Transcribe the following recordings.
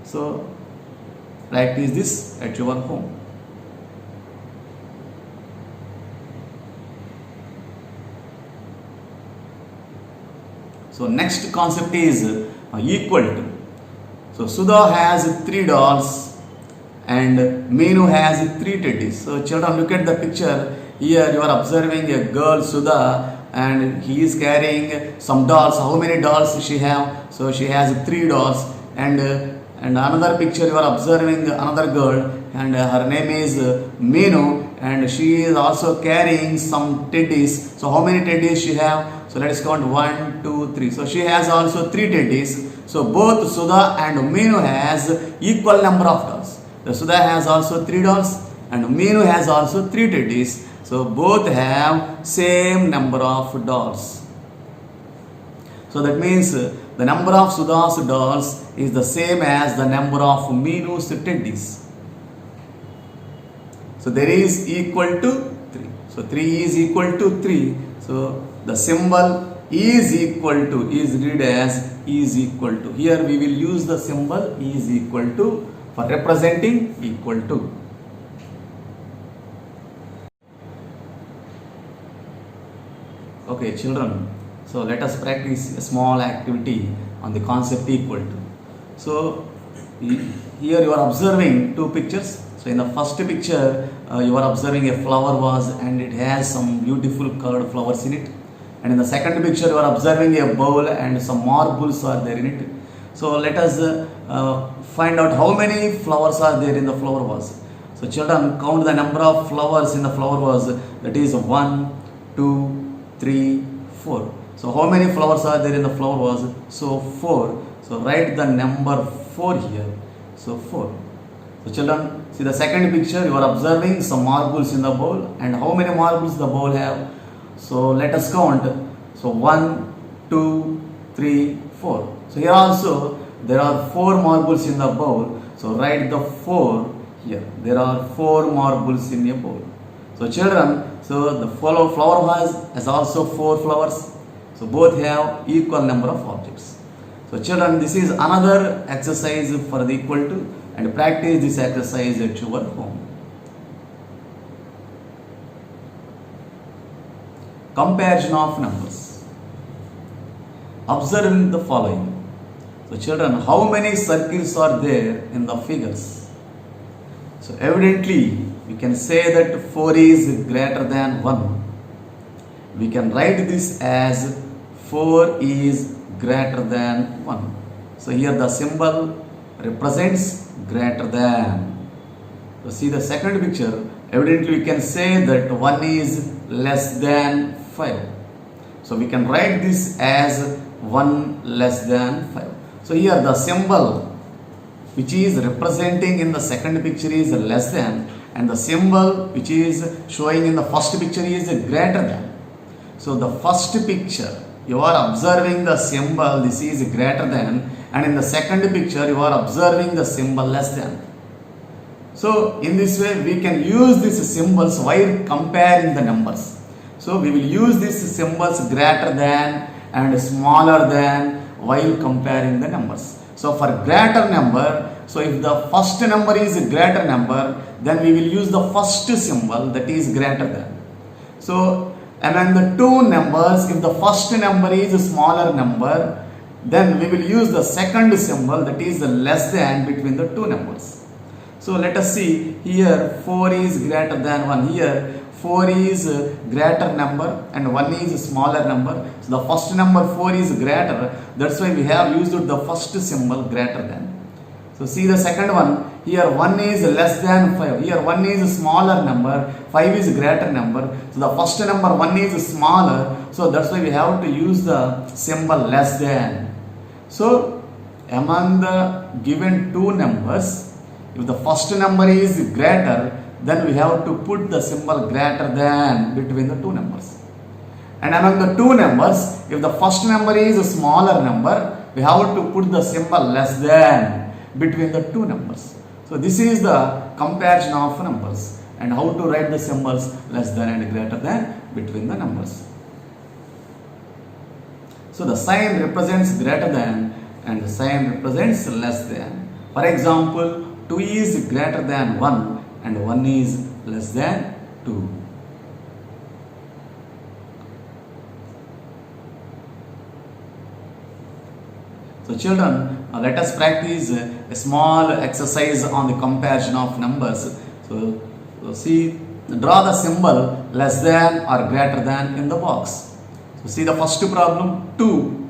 So practice this at your home. So next concept is equal to. So Sudha has 3 dolls and Meenu has 3 teddies. So children, look at the picture. Here you are observing a girl Sudha and he is carrying some dolls. How many dolls she have? So she has 3 dolls. And another picture you are observing another girl and her name is Meenu and she is also carrying some teddies. So how many teddies she have? So let us count 1, 2, 3. So she has also 3 teddies. So both Sudha and Meenu has equal number of dolls. The Sudha has also 3 dolls and Meenu has also 3 teddies. So both have same number of dolls. So that means the number of Sudha's dolls is the same as the number of Meenu's teddies. So there is equal to 3. So 3 is equal to 3. So the symbol is equal to is read as is equal to. Here we will use the symbol is equal to for representing equal to. Okay children, so let us practice a small activity on the concept equal to. So here you are observing 2 pictures. So in the first picture you are observing a flower vase and it has some beautiful colored flowers in it. And in the second picture you are observing a bowl and some marbles are there in it. So let us find out how many flowers are there in the flower vase. So children, count the number of flowers in the flower vase. That is 1, 2, 3, 4. So how many flowers are there in the flower vase? So 4. So write the number 4 here. So 4. So children, see the second picture, you are observing some marbles in the bowl and how many marbles the bowl have? So let us count. So 1, 2, 3, 4. So here also there are 4 marbles in the bowl. So write the 4 here. There are 4 marbles in a bowl. So children, so the flower vase has also 4 flowers. So both have equal number of objects. So children, this is another exercise for the equal to, and practice this exercise at your home. Comparison of numbers. Observe the following. So children, how many circles are there in the figures? So evidently we can say that 4 is greater than 1. We can write this as 4 is greater than 1. So here the symbol represents greater than. So see the second picture, evidently we can say that 1 is less than 5. So we can write this as 1 less than 5. So here the symbol which is representing in the second picture is less than, and the symbol which is showing in the first picture is greater than. So the first picture you are observing the symbol this is greater than, and in the second picture you are observing the symbol less than. So in this way we can use these symbols while comparing the numbers. So we will use these symbols greater than and smaller than while comparing the numbers. So for greater number, so if the first number is a greater number, then we will use the first symbol that is greater than. So among the two numbers, if the first number is a smaller number, then we will use the second symbol that is the less than between the two numbers. So let us see here 4 is greater than 1. Here 4 is a greater number and 1 is a smaller number. So the first number 4 is greater. That's why we have used the first symbol greater than. So see the second one. Here 1 is less than 5. Here 1 is a smaller number. 5 is a greater number. So the first number 1 is smaller. So that's why we have to use the symbol less than. So among the given two numbers, if the first number is greater, then we have to put the symbol greater than between the two numbers. And among the two numbers, if the first number is a smaller number, we have to put the symbol less than between the two numbers. So this is the comparison of numbers and how to write the symbols less than and greater than between the numbers. So the sign represents greater than and the sign represents less than. For example, 2 is greater than 1 and 1 is less than 2. So children, let us practice a small exercise on the comparison of numbers. So see, draw the symbol less than or greater than in the box. So see the first problem 2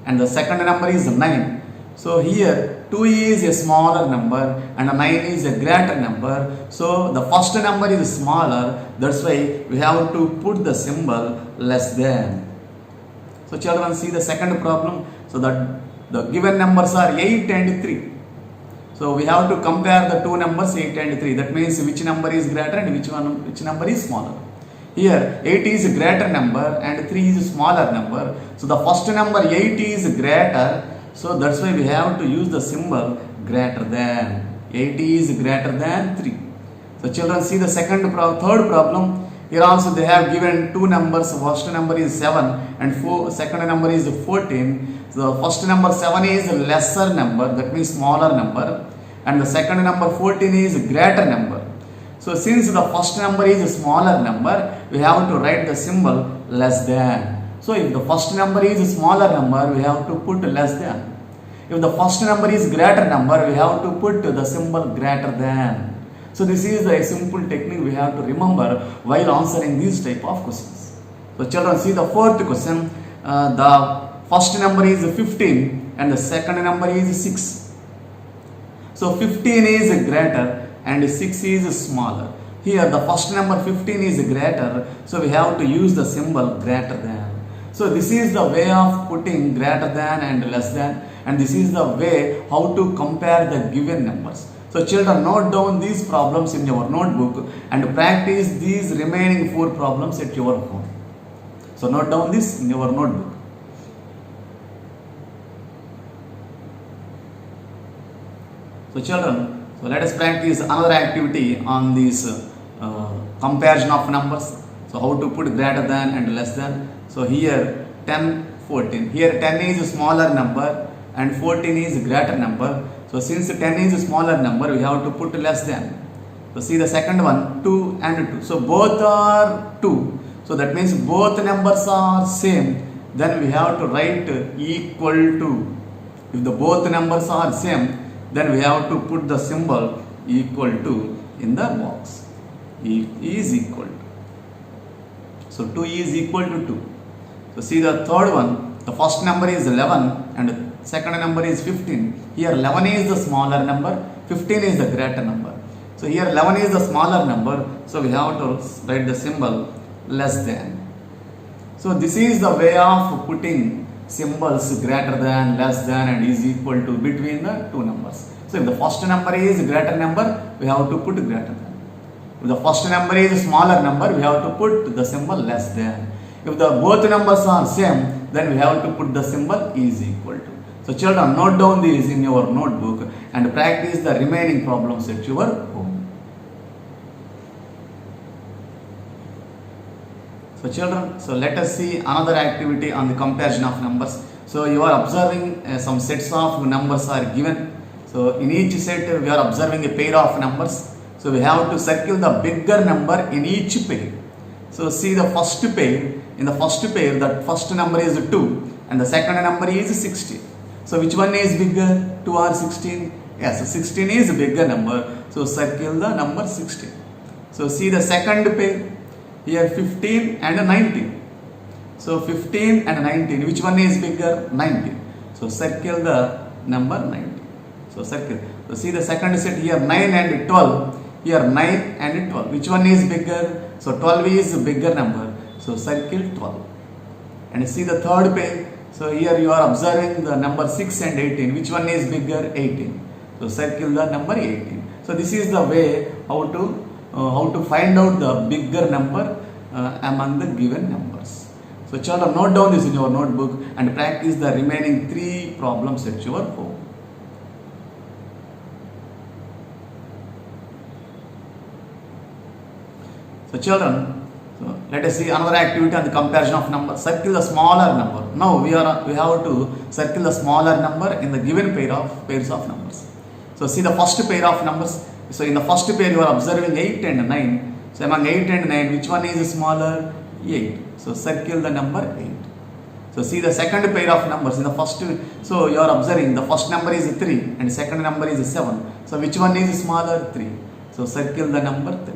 and the second number is 9. So here 2 is a smaller number and 9 is a greater number. So the first number is smaller, that's why we have to put the symbol less than. So children, see the second problem. So that the given numbers are 8 and 3. So we have to compare the two numbers 8 and 3. That means which number is greater and which number is smaller. Here 8 is a greater number and 3 is a smaller number. So the first number 8 is greater. So that's why we have to use the symbol greater than. 8 is greater than 3. So children, see the third problem. Here also they have given two numbers. First number is 7 and second number is 14. So the first number 7 is a lesser number, that means smaller number, and the second number 14 is a greater number. So since the first number is a smaller number, we have to write the symbol less than. So if the first number is a smaller number, we have to put less than. If the first number is greater number, we have to put the symbol greater than. So this is a simple technique we have to remember while answering these type of questions. So children, see the fourth question. The first number is 15 and the second number is 6. So 15 is greater and 6 is smaller. Here the first number 15 is greater, so we have to use the symbol greater than. So this is the way of putting greater than and less than, and this is the way how to compare the given numbers. So children, note down these problems in your notebook and practice these remaining 4 problems at your home. So note down this in your notebook. So children, so let us practice another activity on this comparison of numbers. So how to put greater than and less than. So here 10, 14. Here 10 is a smaller number and 14 is a greater number. So since 10 is a smaller number, we have to put less than. So see the second one, 2 and 2. So both are 2. So that means both numbers are same. Then we have to write equal to. If the both numbers are same, then we have to put the symbol equal to in the box. E is equal to. So 2 is equal to 2. So see the third one. The first number is 11 and the second number is 15. Here 11 is the smaller number, 15 is the greater number. So here 11 is the smaller number, so we have to write the symbol less than. So this is the way of putting symbols greater than, less than and is equal to between the two numbers. So if the first number is greater number, we have to put greater than. If the first number is smaller number, we have to put the symbol less than. If the both numbers are same, then we have to put the symbol is equal to. So children, note down these in your notebook and practice the remaining problems at your home. So children, so let us see another activity on the comparison of numbers. So you are observing some sets of numbers are given. So in each set we are observing a pair of numbers. So we have to circle the bigger number in each pair. So see the first pair. In the first pair, the first number is 2 and the second number is 16. So which one is bigger, 2 or 16? Yes, so 16 is a bigger number. So circle the number 16. So see the second pair. Here 15 and 19. So 15 and 19. Which one is bigger? 19. So circle the number 19. So circle. So see the second set here 9 and 12. Here 9 and 12. Which one is bigger? So 12 is a bigger number. So circle 12. And see the third pair. So here you are observing the number 6 and 18. Which one is bigger? 18. So circle the number 18. So this is the way how to find out the bigger number among the given numbers. So children, note down this in your notebook and practice the remaining 3 problems at your home. So children, so let us see another activity on the comparison of numbers. Circle the smaller number. Now we have to circle the smaller number in the given pairs of numbers. So see the first pair of numbers. So in the first pair you are observing 8 and 9. So among 8 and 9, which one is smaller? 8. So circle the number 8. So see the second pair of numbers in the first. So you are observing the first number is 3 and the second number is 7. So which one is smaller? 3. So circle the number 3.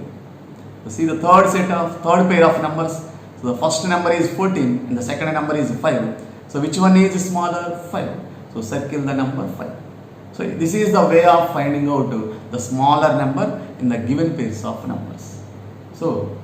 So see the third pair of numbers. So the first number is 14 and the second number is 5. So which one is smaller? 5. So circle the number 5. So this is the way of finding out the smaller number in the given pairs of numbers. So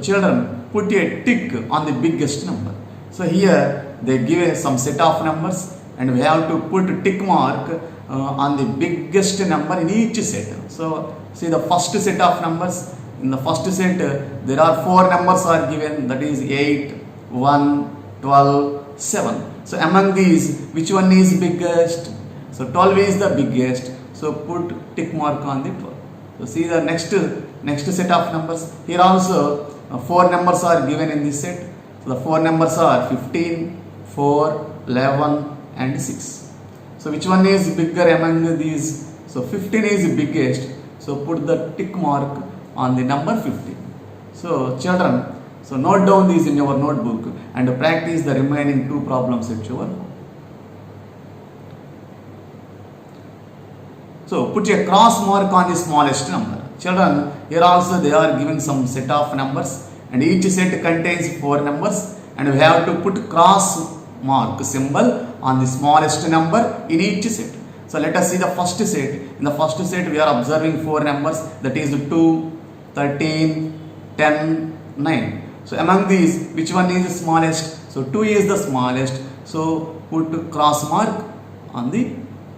children, put a tick on the biggest number. So here they give some set of numbers and we have to put a tick mark on the biggest number in each set. So see the first set of numbers. In the first set there are 4 numbers are given, that is 8, 1, 12, 7. So among these, which one is biggest? So 12 is the biggest. So put tick mark on the 12. So see the next set of numbers. Here also 4 numbers are given in this set. So the 4 numbers are 15, 4, 11 and 6. So which one is bigger among these? So 15 is biggest. So put the tick mark on the number 15. So children, so note down these in your notebook and practice the remaining 2 problems at your home. So put a cross mark on the smallest number. Children, here also they are given some set of numbers and each set contains 4 numbers and we have to put cross mark symbol on the smallest number in each set. So let us see the first set. In the first set we are observing 4 numbers, that is 2, 13, 10, 9. So among these, which one is the smallest? So 2 is the smallest. So put cross mark on the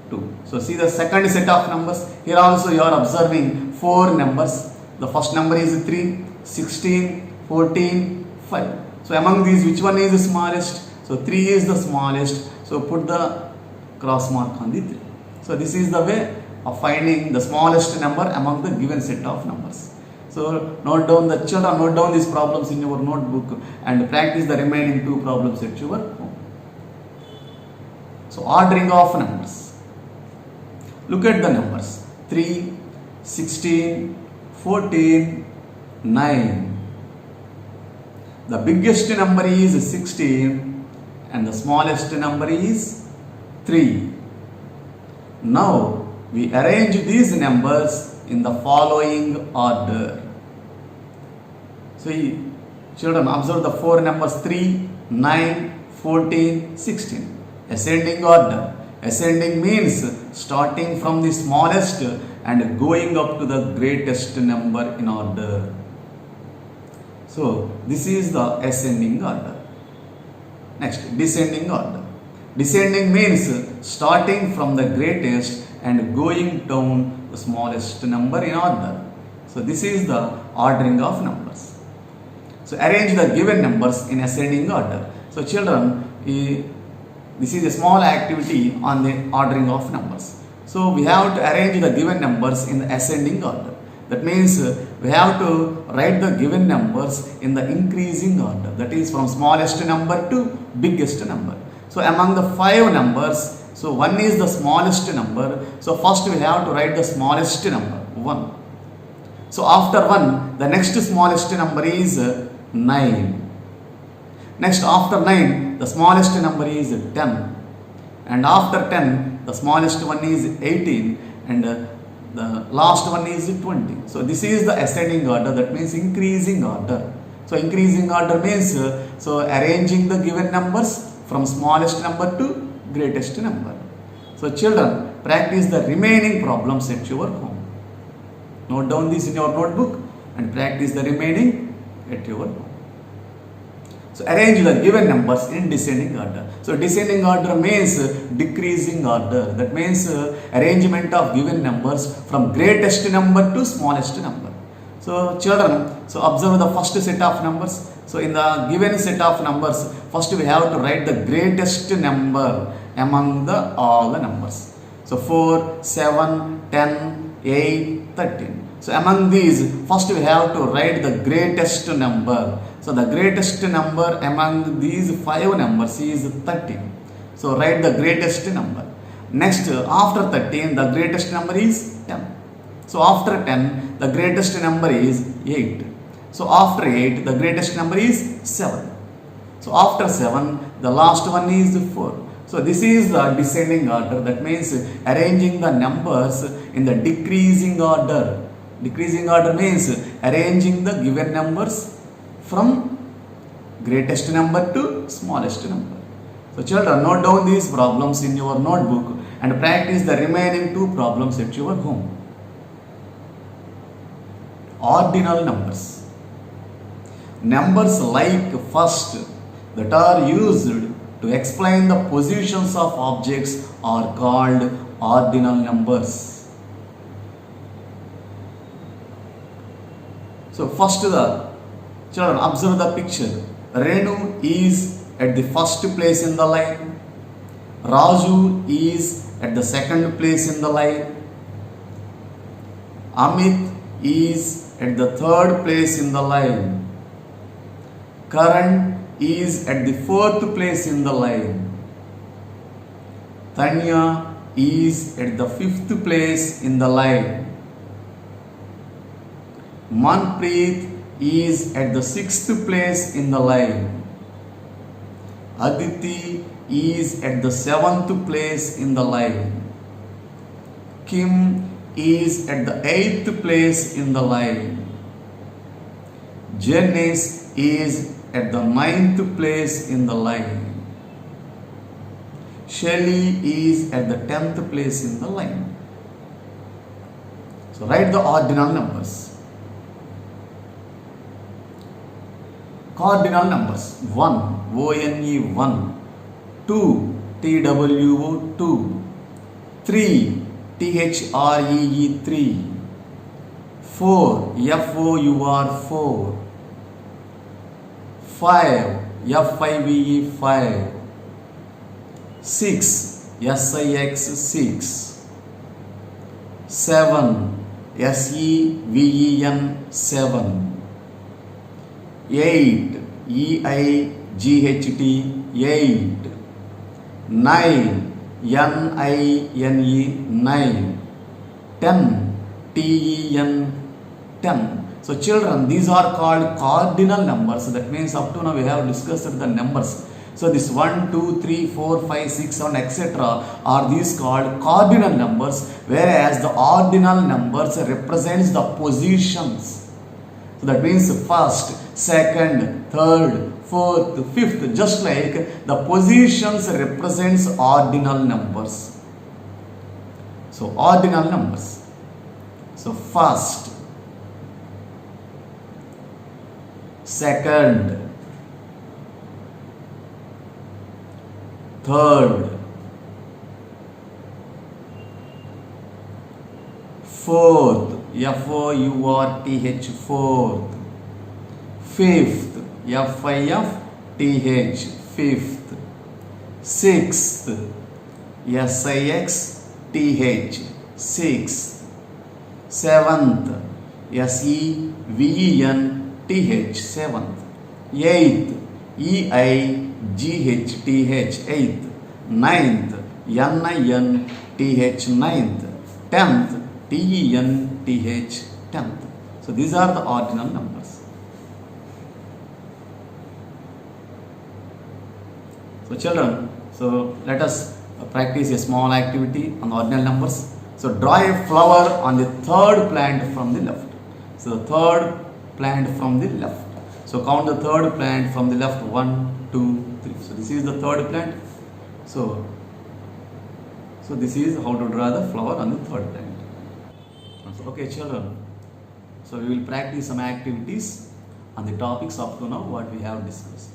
2. So see the second set of numbers. Here also you are observing 4 numbers. The first number is 3, 16, 14, 5. So among these, which one is the smallest? So 3 is the smallest. So put the cross mark on the 3. So this is the way of finding the smallest number among the given set of numbers. So note down these problems in your notebook and practice the remaining 2 problems at your home. So ordering of numbers. Look at the numbers. 3, 16, 14, 9. The biggest number is 16 and the smallest number is 3. Now we arrange these numbers in the following order. So children, observe the 4 numbers 3, 9, 14, 16. Ascending order. Ascending means starting from the smallest and going up to the greatest number in order. So this is the ascending order. Next, descending order. Descending means starting from the greatest and going down the smallest number in order. So this is the ordering of numbers. So arrange the given numbers in ascending order. So children, this is a small activity on the ordering of numbers. So we have to arrange the given numbers in the ascending order. That means we have to write the given numbers in the increasing order. That is from smallest number to biggest number. So among the 5 numbers, so 1 is the smallest number. So first we have to write the smallest number, 1. So after 1, the next smallest number is 9. Next, after 9, the smallest number is 10. And after 10, the smallest one is 18. And the last one is 20. So this is the ascending order, that means increasing order. So increasing order means so arranging the given numbers from smallest number to greatest number. So children, practice the remaining problems at your home. Note down this in your notebook and practice the remaining at your home. So arrange the given numbers in descending order. So descending order means decreasing order. That means arrangement of given numbers from greatest number to smallest number. So children, so observe the first set of numbers. So in the given set of numbers, first we have to write the greatest number among all the numbers. So 4, 7, 10, 8, 13. So among these, first we have to write the greatest number. So the greatest number among these 5 numbers is 13. So write the greatest number. Next, after 13, the greatest number is 10. So after 10, the greatest number is 8. So after 8, the greatest number is 7. So after 7, the last one is 4. So this is the descending order. That means arranging the numbers in the decreasing order. Decreasing order means arranging the given numbers from greatest number to smallest number. So children, note down these problems in your notebook and practice the remaining 2 problems at your home. Ordinal numbers. Numbers like first that are used to explain the positions of objects are called ordinal numbers. So first, the children observe the picture. Renu is at the first place in the line. Raju is at the second place in the line. Amit is at the third place in the line. Karan is at the fourth place in the line. Tanya is at the fifth place in the line. Manpreet is at the sixth place in the line. Aditi is at the seventh place in the line. Kim is at the eighth place in the line. Janice is at the ninth place in the line. Shelly is at the 10th place in the line. So write the ordinal numbers. Cardinal numbers. 1, O-N-E 1. 2, T-W-O 2. 3, T-H-R-E-E 3. 4, F-O-U-R 4. 5, F-I-V-E 5. 6, S-I-X 6. 7, S-E-V-E-N 7. 8, E-I-G-H-T 8. 9, N-I-N-E 9. 10, T-E-N 10. So children, these are called cardinal numbers. That means up to now we have discussed the numbers. So this 1, 2, 3, 4, 5, 6, 7, etc. are these called cardinal numbers, whereas the ordinal numbers represents the positions. So that means first, second, third, fourth, fifth, just like the positions represents ordinal numbers. So ordinal numbers. So first, second, third, fourth, F-O-U-R-T-H, fourth, fifth, F-I-F-T-H, fifth, sixth, S-I-X-T-H, sixth, seventh, S-E-V-E-N-T-H, seventh, eighth, E-I-G-H-T-H, eighth, ninth, N-I-N-T-H, ninth, tenth, T-E-N-T-H, tenth. So these are the ordinal numbers. So children, so let us practice a small activity on the ordinal numbers. So draw a flower on the third plant from the left. So the third plant from the left. So count the third plant from the left. 1, 2, 3. So this is the third plant. So this is how to draw the flower on the third plant. Okay children, so we will practice some activities on the topics up to now what we have discussed.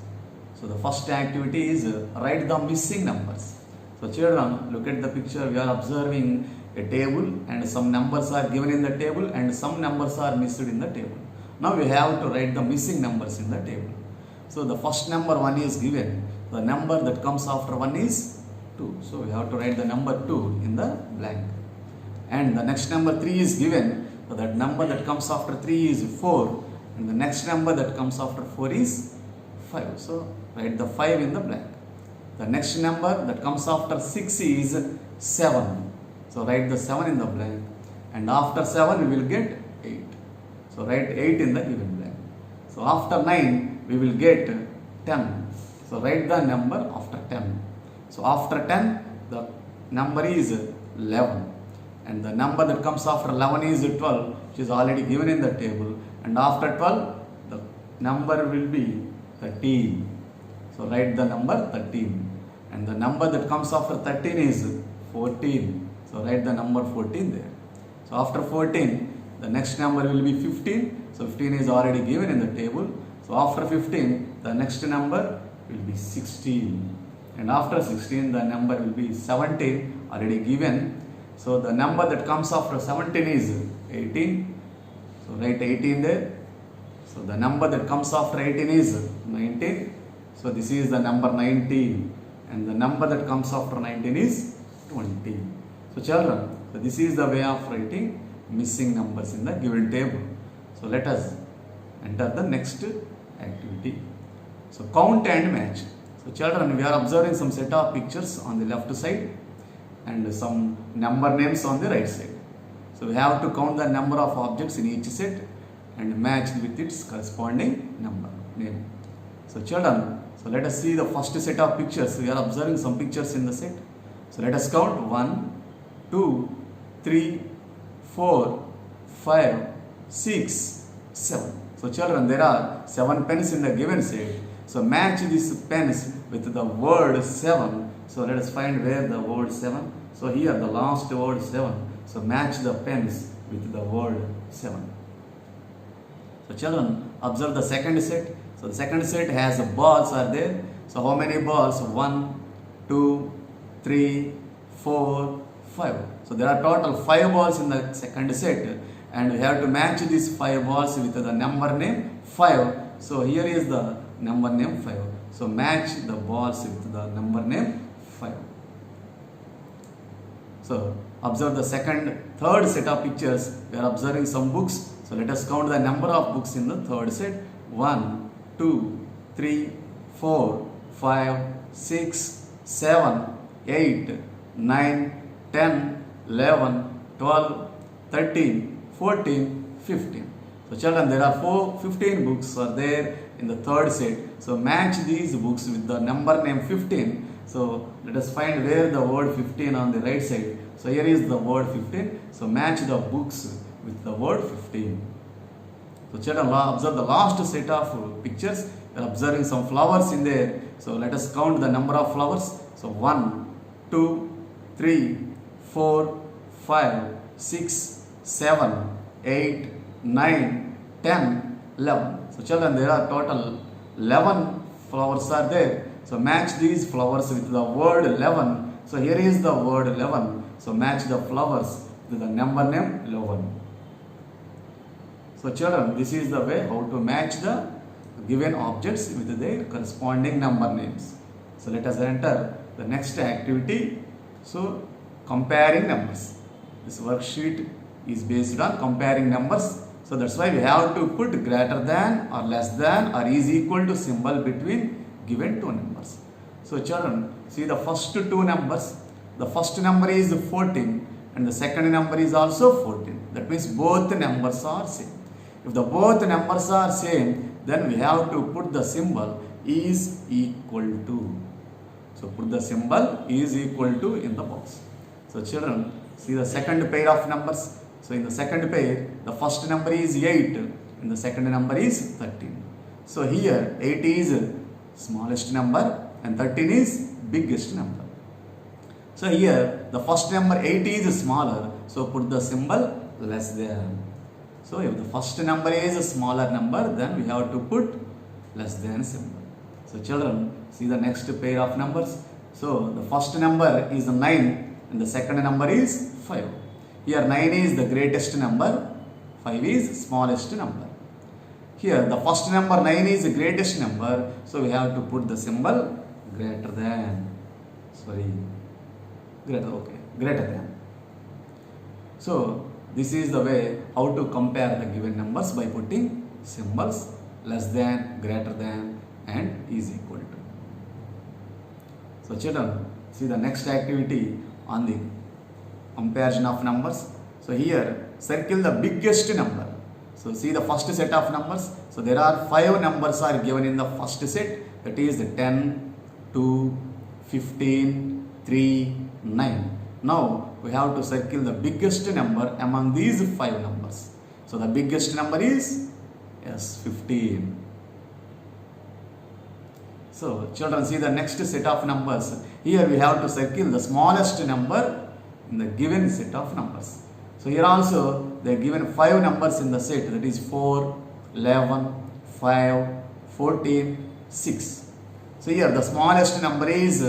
So the first activity is write the missing numbers. So children, look at the picture. We are observing a table and some numbers are given in the table and some numbers are missed in the table. Now we have to write the missing numbers in the table. So the first number 1 is given. The number that comes after 1 is 2. So we have to write the number 2 in the blank. And the next number 3 is given. So that number that comes after 3 is 4. And the next number that comes after 4 is 5. So write the 5 in the blank. The next number that comes after 6 is 7. So write the 7 in the blank, and after 7 we will get 8. So write 8 in the given blank. So after 9 we will get 10. So write the number after 10. So after 10 the number is 11, and the number that comes after 11 is 12, which is already given in the table, and after 12 the number will be 13. So write the number 13, and the number that comes after 13 is 14. So write the number 14 there. So after 14 the next number will be 15. So 15 is already given in the table. So after 15 the next number will be 16, and after 16 the number will be 17, already given. So the number that comes after 17 is 18. So write 18 there. So the number that comes after 18 is 19. So this is the number 19, and the number that comes after 19 is 20. So children, so this is the way of writing missing numbers in the given table. So let us enter the next activity. So count and match. So children, we are observing some set of pictures on the left side and some number names on the right side. So we have to count the number of objects in each set and match with its corresponding number name. So children, so let us see the first set of pictures. We are observing some pictures in the set. So let us count 1, 2, 3, 4, 5, 6, 7. So children, there are 7 pens in the given set. So match these pens with the word 7. So let us find where the word 7. So here the last word 7. So match the pens with the word 7. So children, observe the second set. So the second set has balls are there. So how many balls? 1, 2, 3, 4, 5. So there are total 5 balls in the second set, and we have to match these 5 balls with the number name 5. So here is the number name 5. So match the balls with the number name 5. So observe the third set of pictures. We are observing some books. So let us count the number of books in the third set. 1, 2, 3, 4, 5, 6, 7, 8, 9, 10, 11, 12, 13, 14, 15. So children, there are 15 books are there in the third set. So match these books with the number name 15. So let us find where the word 15 on the right side. So here is the word 15. So match the books with the word 15. So children, observe the last set of pictures. We are observing some flowers in there. So let us count the number of flowers. So 1, 2, 3, 4, 5, 6, 7, 8, 9, 10, 11. So children, there are total 11 flowers are there. So match these flowers with the word 11. So here is the word 11. So match the flowers with the number name 11. So children, this is the way how to match the given objects with their corresponding number names. So let us enter the next activity. So comparing numbers. This worksheet is based on comparing numbers. So that's why we have to put greater than or less than or is equal to symbol between given two numbers. So children, see the first two numbers. The first number is 14 and the second number is also 14. That means both numbers are same. If the both numbers are same, then we have to put the symbol is equal to. So put the symbol is equal to in the box. So children, see the second pair of numbers. So in the second pair, the first number is 8 and the second number is 13. So here 8 is smallest number and 13 is biggest number. So here the first number 8 is smaller, so put the symbol less than. So if the first number is a smaller number, then we have to put less than symbol. So children, see the next pair of numbers. So the first number is 9 and the second number is 5. Here 9 is the greatest number, 5 is smallest number. Here the first number 9 is the greatest number, so we have to put the symbol greater than. Greater than. So this is the way how to compare the given numbers by putting symbols less than, greater than and is equal to. So children, see the next activity, on the comparison of numbers. So here circle the biggest number. So see the first set of numbers. So there are 5 numbers are given in the first set, that is 10, 2, 15, 3, 9. Now we have to circle the biggest number among these 5 numbers. So the biggest number is 15. So children, see the next set of numbers. Here we have to circle the smallest number in the given set of numbers. So here also they are given 5 numbers in the set, that is 4, 11, 5, 14, 6. So here the smallest number is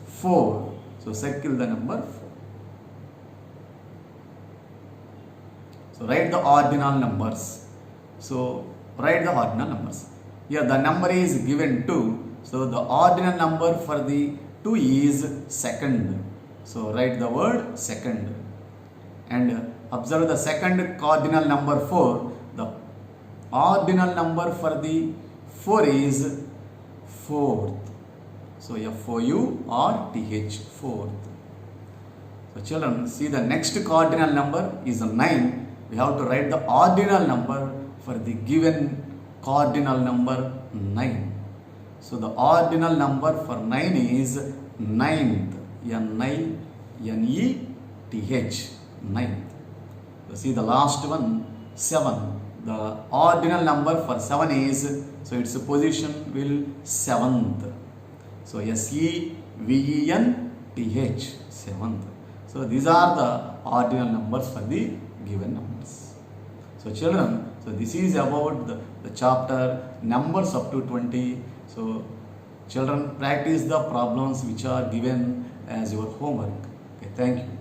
4. So circle the number 4. So write the ordinal numbers. So write the ordinal numbers. Here the number is given 2. So the ordinal number for the 2 is second. So write the word second. And observe the second cardinal number 4. The ordinal number for the 4 is fourth. So F-O-U-R-T-H, fourth. So children, see the next cardinal number is 9. We have to write the ordinal number for the given cardinal number 9. So the ordinal number for 9 is ninth. N-I-N-E-T-H, ninth. So see the last one, 7. The ordinal number for 7 is, so its position will 7th. So S-E-V-E-N-T-H, 7th. So these are the ordinal numbers for the given numbers. So children, so this is about the chapter numbers up to 20. So children, practice the problems which are given as your homework. Okay, thank you.